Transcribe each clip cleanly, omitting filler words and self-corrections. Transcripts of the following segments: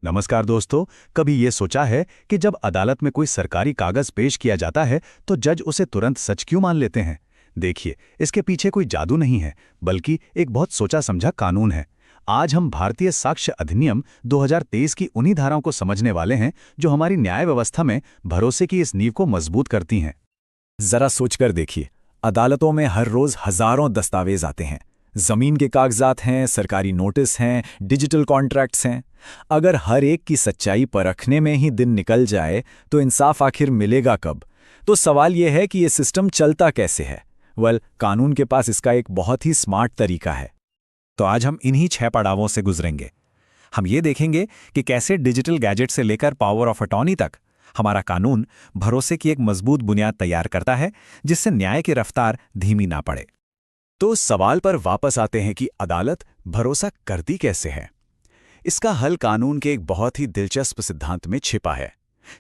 नमस्कार दोस्तों। कभी ये सोचा है कि जब अदालत में कोई सरकारी कागज पेश किया जाता है तो जज उसे तुरंत सच क्यों मान लेते हैं? देखिए, इसके पीछे कोई जादू नहीं है, बल्कि एक बहुत सोचा समझा कानून है। आज हम भारतीय साक्ष्य अधिनियम 2023 की उन्हीं धाराओं को समझने वाले हैं जो हमारी न्याय व्यवस्था में भरोसे की इस नींव को मजबूत करती हैं। जरा सोचकर देखिए, अदालतों में हर रोज हजारों दस्तावेज आते हैं। जमीन के कागजात हैं, सरकारी नोटिस हैं, डिजिटल कॉन्ट्रैक्ट्स हैं। अगर हर एक की सच्चाई परखने में ही दिन निकल जाए तो इंसाफ आखिर मिलेगा कब? तो सवाल यह है कि ये सिस्टम चलता कैसे है। कानून के पास इसका एक बहुत ही स्मार्ट तरीका है। तो आज हम इन्हीं 6 पड़ावों से गुजरेंगे। हम ये देखेंगे कि कैसे डिजिटल गैजेट से लेकर पावर ऑफ अटॉर्नी तक हमारा कानून भरोसे की एक मजबूत बुनियाद तैयार करता है, जिससे न्याय की रफ्तार धीमी ना पड़े। तो सवाल पर वापस आते हैं कि अदालत भरोसा करती कैसे है। इसका हल कानून के एक बहुत ही दिलचस्प सिद्धांत में छिपा है।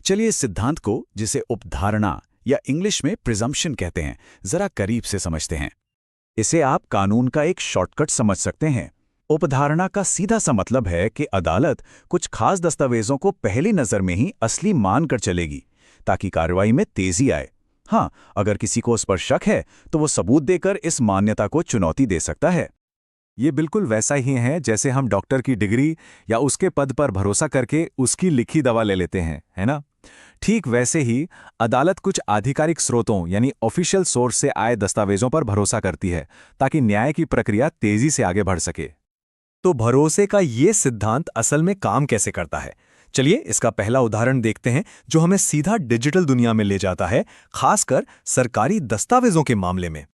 चलिए इस सिद्धांत को, जिसे उपधारणा या इंग्लिश में प्रिजम्पशन कहते हैं, जरा करीब से समझते हैं। इसे आप कानून का एक शॉर्टकट समझ सकते हैं। उपधारणा का सीधा सा मतलब है कि अदालत कुछ खास दस्तावेजों को पहली नजर में ही असली मानकर चलेगी, ताकि कार्रवाई में तेजी आए। हाँ, अगर किसी को उस पर शक है तो वो सबूत देकर इस मान्यता को चुनौती दे सकता है। ये बिल्कुल वैसा ही है जैसे हम डॉक्टर की डिग्री या उसके पद पर भरोसा करके उसकी लिखी दवा ले लेते हैं, है ना? ठीक वैसे ही अदालत कुछ आधिकारिक स्रोतों यानी ऑफिशियल सोर्स से आए दस्तावेजों पर भरोसा करती है, ताकि न्याय की प्रक्रिया तेजी से आगे बढ़ सके। तो भरोसे का ये सिद्धांत असल में काम कैसे करता है? चलिए इसका पहला उदाहरण देखते हैं, जो हमें सीधा डिजिटल दुनिया में ले जाता है, खासकर सरकारी दस्तावेजों के मामले में।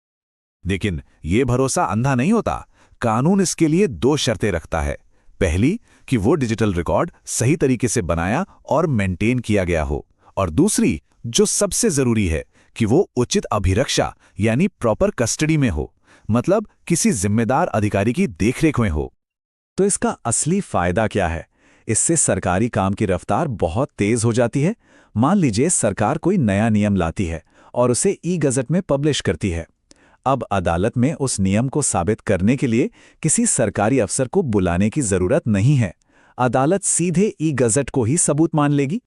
लेकिन ये भरोसा अंधा नहीं होता। कानून इसके लिए 2 शर्तें रखता है। पहली, कि वो डिजिटल रिकॉर्ड सही तरीके से बनाया और मेंटेन किया गया हो, और दूसरी, जो सबसे जरूरी है, कि वो उचित अभिरक्षा यानी प्रॉपर कस्टडी में हो, मतलब किसी जिम्मेदार अधिकारी की देखरेख में हो। तो इसका असली फायदा क्या है? इससे सरकारी काम की रफ्तार बहुत तेज हो जाती है। मान लीजिए सरकार कोई नया नियम लाती है और उसे ई-गज़ट में पब्लिश करती है। अब अदालत में उस नियम को साबित करने के लिए किसी सरकारी अफसर को बुलाने की जरूरत नहीं है। अदालत सीधे ई-गज़ट को ही सबूत मान लेगी।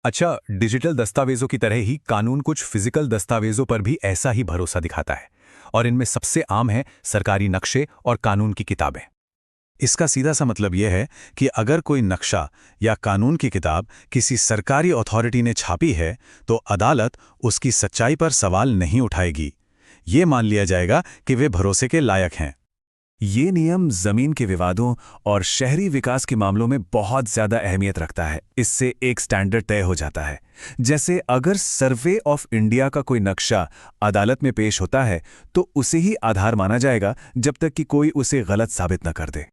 अच्छा, डिजिटल दस्तावेजों की तरह ही कानून कुछ फिजिकल दस्तावेजों पर भी ऐसा ही भरोसा दिखाता है, और इनमें सबसे आम है सरकारी नक्शे और कानून की किताबें। इसका सीधा सा मतलब यह है कि अगर कोई नक्शा या कानून की किताब किसी सरकारी अथॉरिटी ने छापी है, तो अदालत उसकी सच्चाई पर सवाल नहीं उठाएगी। ये मान लिया जाएगा कि वे भरोसे के लायक हैं। ये नियम जमीन के विवादों और शहरी विकास के मामलों में बहुत ज्यादा अहमियत रखता है। इससे एक स्टैंडर्ड तय हो जाता है। जैसे अगर सर्वे ऑफ इंडिया का कोई नक्शा अदालत में पेश होता है, तो उसे ही आधार माना जाएगा जब तक कि कोई उसे गलत साबित न कर दे।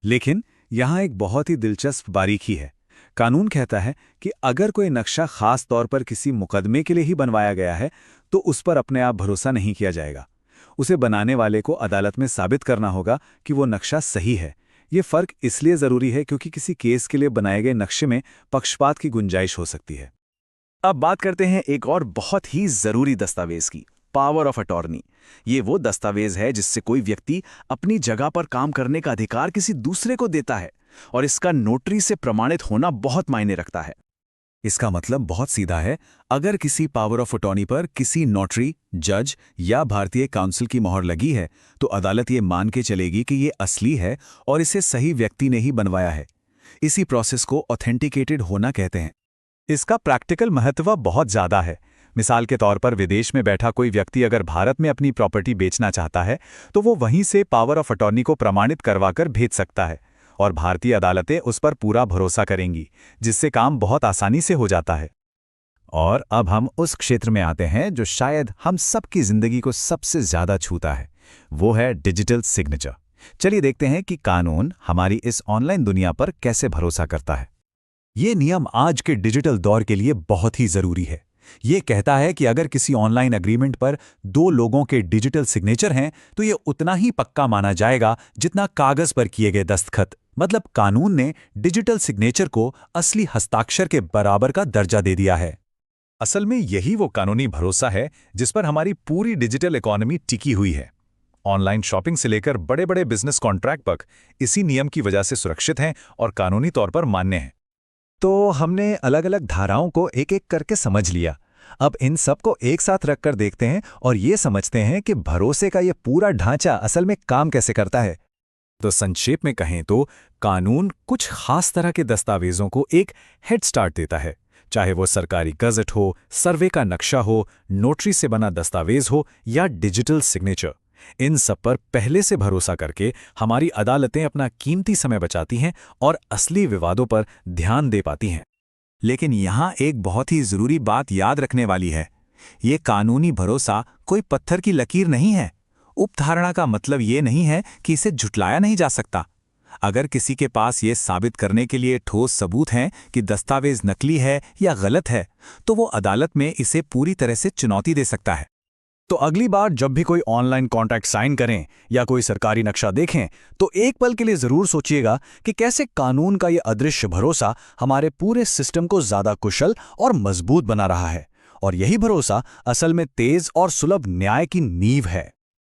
लेकिन यहाँ एक बहुत ही दिलचस्प बारीकी है। कानून कहता है कि अगर कोई नक्शा खास तौर पर किसी मुकदमे के लिए ही बनवाया गया है, तो उस पर अपने आप भरोसा नहीं किया जाएगा। उसे बनाने वाले को अदालत में साबित करना होगा कि वो नक्शा सही है। ये फर्क इसलिए जरूरी है क्योंकि किसी केस के लिए बनाए गए नक्शे में पक्षपात की गुंजाइश हो सकती है। अब बात करते हैं एक और बहुत ही जरूरी दस्तावेज की, पावर ऑफ अटॉर्नी। ये वो दस्तावेज है जिससे कोई व्यक्ति अपनी जगह पर काम करने का अधिकार किसी दूसरे को देता है, और इसका नोटरी से प्रमाणित होना बहुत मायने रखता है। इसका मतलब बहुत सीधा है। अगर किसी पावर ऑफ अटॉर्नी पर किसी नोटरी, जज या भारतीय काउंसिल की मोहर लगी है, तो अदालत ये मान के चलेगी कि ये असली है और इसे सही व्यक्ति ने ही बनवाया है। इसी प्रोसेस को ऑथेंटिकेटेड होना कहते हैं। इसका प्रैक्टिकल महत्व बहुत ज्यादा है। मिसाल के तौर पर विदेश में बैठा कोई व्यक्ति अगर भारत में अपनी प्रॉपर्टी बेचना चाहता है, तो वो वहीं से पावर ऑफ अटॉर्नी को प्रमाणित करवाकर भेज सकता है, और भारतीय अदालतें उस पर पूरा भरोसा करेंगी, जिससे काम बहुत आसानी से हो जाता है। और अब हम उस क्षेत्र में आते हैं जो शायद हम सबकी जिंदगी को सबसे ज्यादा छूता है, वो है डिजिटल सिग्नेचर। चलिए देखते हैं कि कानून हमारी इस ऑनलाइन दुनिया पर कैसे भरोसा करता है। ये नियम आज के डिजिटल दौर के लिए बहुत ही जरूरी है। ये कहता है कि अगर किसी ऑनलाइन एग्रीमेंट पर 2 लोगों के डिजिटल सिग्नेचर हैं, तो ये उतना ही पक्का माना जाएगा जितना कागज पर किए गए दस्तखत। मतलब कानून ने डिजिटल सिग्नेचर को असली हस्ताक्षर के बराबर का दर्जा दे दिया है। असल में यही वो कानूनी भरोसा है जिस पर हमारी पूरी डिजिटल इकोनॉमी टिकी हुई है। ऑनलाइन शॉपिंग से लेकर बड़े बड़े बिजनेस कॉन्ट्रैक्ट तक इसी नियम की वजह से सुरक्षित हैं और कानूनी तौर पर मान्य हैं। तो हमने अलग-अलग धाराओं को एक-एक करके समझ लिया। अब इन सब को एक साथ रखकर देखते हैं और ये समझते हैं कि भरोसे का ये पूरा ढांचा असल में काम कैसे करता है। तो संक्षेप में कहें तो कानून कुछ खास तरह के दस्तावेजों को एक हेड स्टार्ट देता है, चाहे वो सरकारी गज़ट हो, सर्वे का नक्शा हो, नोटरी से बना दस्तावेज हो या डिजिटल सिग्नेचर। इन सब पर पहले से भरोसा करके हमारी अदालतें अपना कीमती समय बचाती हैं और असली विवादों पर ध्यान दे पाती हैं। लेकिन यहाँ एक बहुत ही ज़रूरी बात याद रखने वाली है। ये कानूनी भरोसा कोई पत्थर की लकीर नहीं है। उपधारणा का मतलब ये नहीं है कि इसे झुटलाया नहीं जा सकता। अगर किसी के पास ये साबित करने के लिए ठोस सबूत हैं कि दस्तावेज नकली है या गलत है, तो वो अदालत में इसे पूरी तरह से चुनौती दे सकता है। तो अगली बार जब भी कोई ऑनलाइन कॉन्ट्रैक्ट साइन करें या कोई सरकारी नक्शा देखें, तो एक पल के लिए जरूर सोचिएगा कि कैसे कानून का ये अदृश्य भरोसा हमारे पूरे सिस्टम को ज्यादा कुशल और मजबूत बना रहा है। और यही भरोसा असल में तेज और सुलभ न्याय की नींव है।